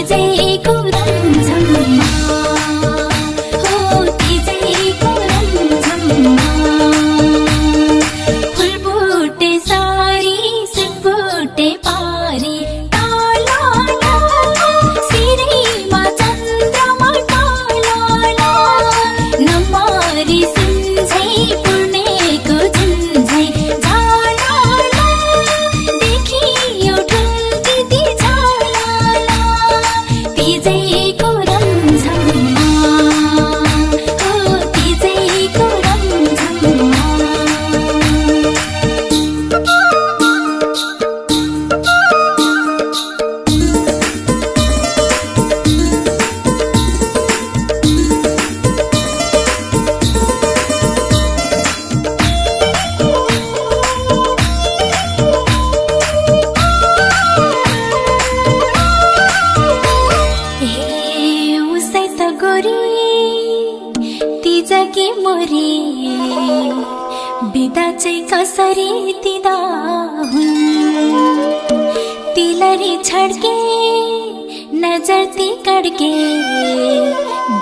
तिजैको रमझममा हो तिजैको रमझममा फुलबुटे सारी सुटबुटे पारी टालाला सिरैमा चन्द्रमा टालाला नमारी सुन्झै पूर्णेको झुन्झै झालाला देखियो ठुल्किती झालाला तिजैको रमझममा हो तिजैको रमझममा उसै त गोरी तिजकी मोरी बिदा चाहिँ कसरी दिँदा हुन् तिलरी छड्के नजर ती कड्के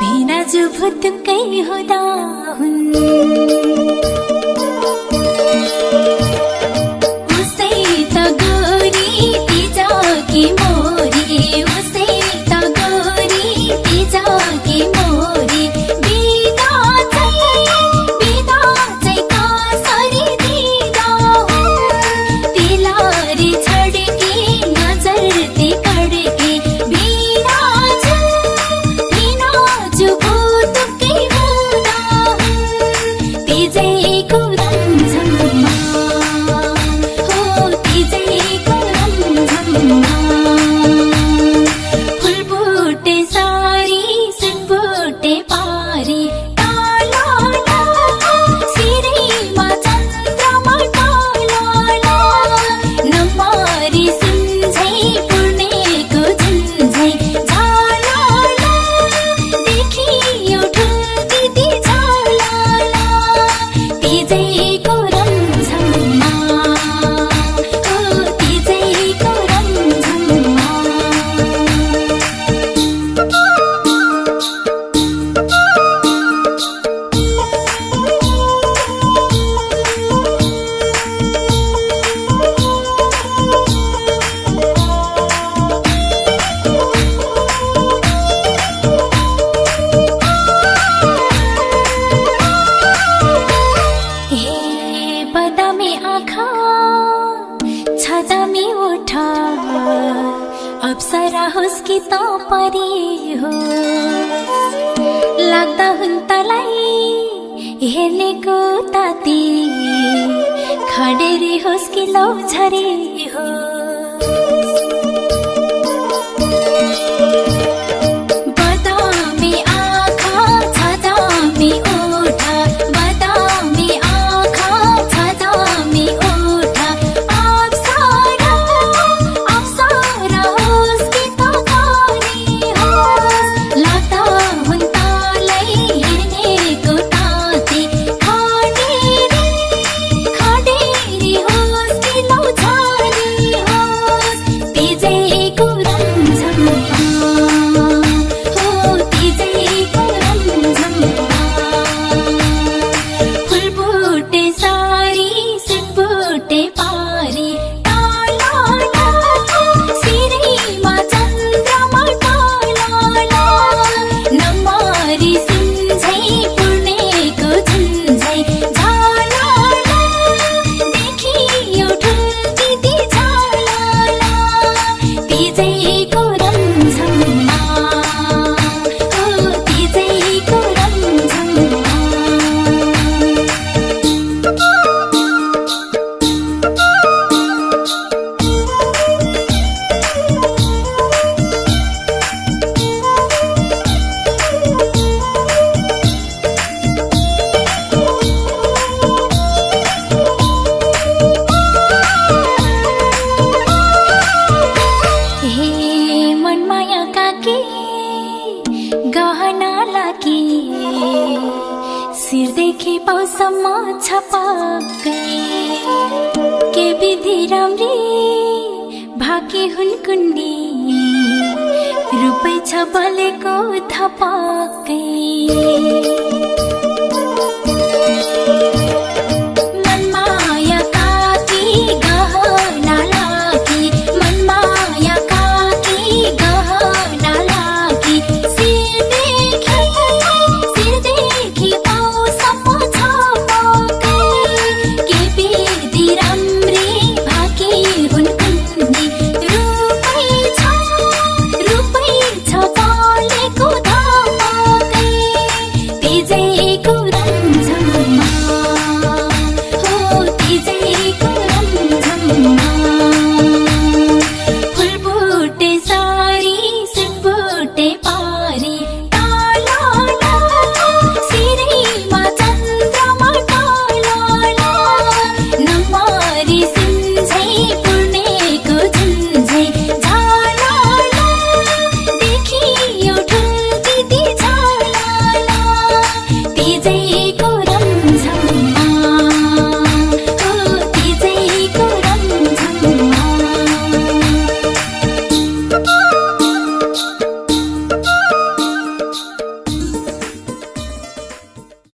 भिना जुभुतुकै हुँदा हुन् उसै त गोरी तिजकी मोरी उसै त गोरी तिजकी मोरी बिदा चाहिँ कसरी दिँदा हुन् तिलरी छड्के नजर ती कड्के भिना जुभुतुकै हुँदा हुन् तिजैको रमझममा हो तिजैको रमझममा फुलबुटे सारी सुटबुटे पारी टालाला सिरैमा चन्द्रमा टालाला नमारी सुन्झै पूर्णेको झुन्झै झालाला देखियो ठुल्किती झालाला तिजैको रमझममा हो तिजैको रमझममा हे बदामी आँखा छदामी ओठा अप्सरा होस् कि त परी हो लाग्दा हुन् तलाई हेर्नेको ताती खडेरी होस् कि लौ झरी हो बदामी आँखा छदामी ओठा बदामी आँखा छदामी ओठा अप्सरा होस् कि त परी होस् लाग्दा हुन् तलाई हेर्नेको ताती खडेरी होस् कि लौ झरी होस् तिजैको रमझममा हो तिजैको रमझममा फुलबुटे सारी सुटबुटे पारी टालाला सिरैमा चन्द्रमा टालाला नमारी सुन्झै पूर्णेको झुन्झै झालाला देखियो ठुल्किती झालाला तिजैको रमझममा हो तिजैको रमझममा हे मनमाया काकी गहना लागी सिरदेखि पाउसम्म छपाकै के विधि राम्री भाकी हुन् कुन्नी रूप छ बलेको थपक्कै